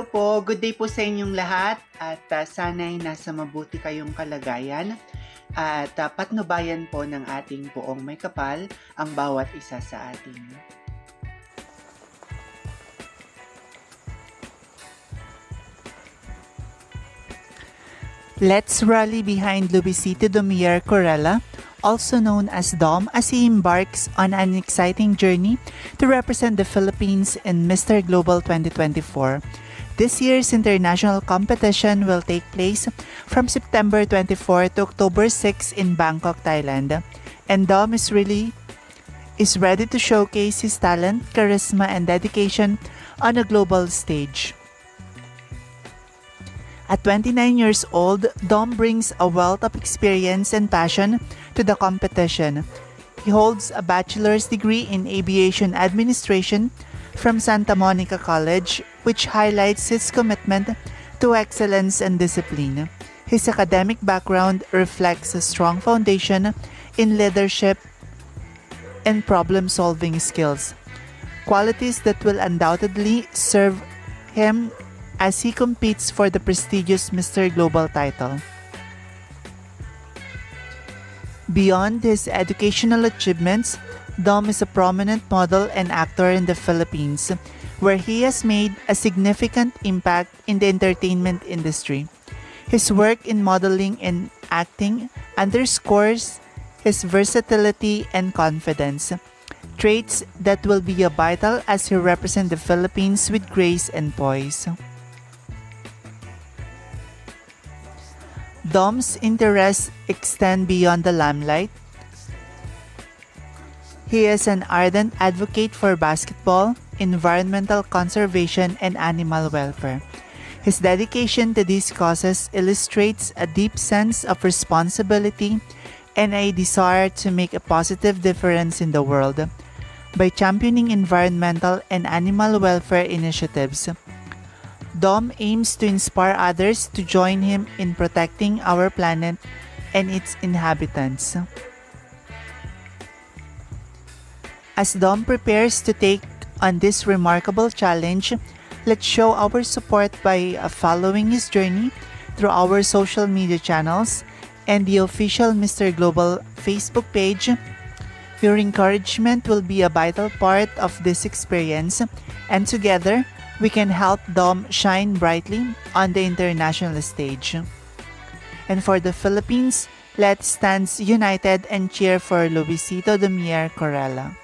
Hello po, good day po sa inyong lahat at sana'y nasa mabuti kayong kalagayan at patnubayan po ng ating poong may kapal ang bawat isa sa atin. Let's rally behind Luisito Domier Corella, also known as Dom, as he embarks on an exciting journey to represent the Philippines in Mr. Global 2024. This year's international competition will take place from September 24 to October 6 in Bangkok, Thailand. And Dom is ready to showcase his talent, charisma, and dedication on a global stage. At 29 years old, Dom brings a wealth of experience and passion to the competition. He holds a bachelor's degree in aviation administration from Santa Monica College, which highlights his commitment to excellence and discipline. His academic background reflects a strong foundation in leadership and problem-solving skills, qualities that will undoubtedly serve him as he competes for the prestigious Mr. Global title. Beyond his educational achievements, Dom is a prominent model and actor in the Philippines, where he has made a significant impact in the entertainment industry. His work in modeling and acting underscores his versatility and confidence, traits that will be vital as he represents the Philippines with grace and poise. Dom's interests extend beyond the limelight. He is an ardent advocate for basketball, environmental conservation, and animal welfare. His dedication to these causes illustrates a deep sense of responsibility and a desire to make a positive difference in the world. By championing environmental and animal welfare initiatives, Dom aims to inspire others to join him in protecting our planet and its inhabitants. As Dom prepares to take on this remarkable challenge, let's show our support by following his journey through our social media channels and the official Mr. Global Facebook page. Your encouragement will be a vital part of this experience, and together, we can help Dom shine brightly on the international stage. And for the Philippines, let's stand united and cheer for Luisito Domier Corella.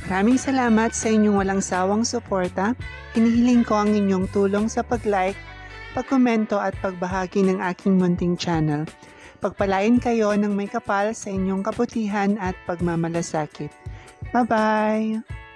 Maraming salamat sa inyong walang sawang suporta. Hinihiling ko ang inyong tulong sa pag-like pagkomento at pagbahagi ng aking munting channel. Pagpalain kayo ng may kapal sa inyong kabutihan at pagmamalasakit. Bye-bye!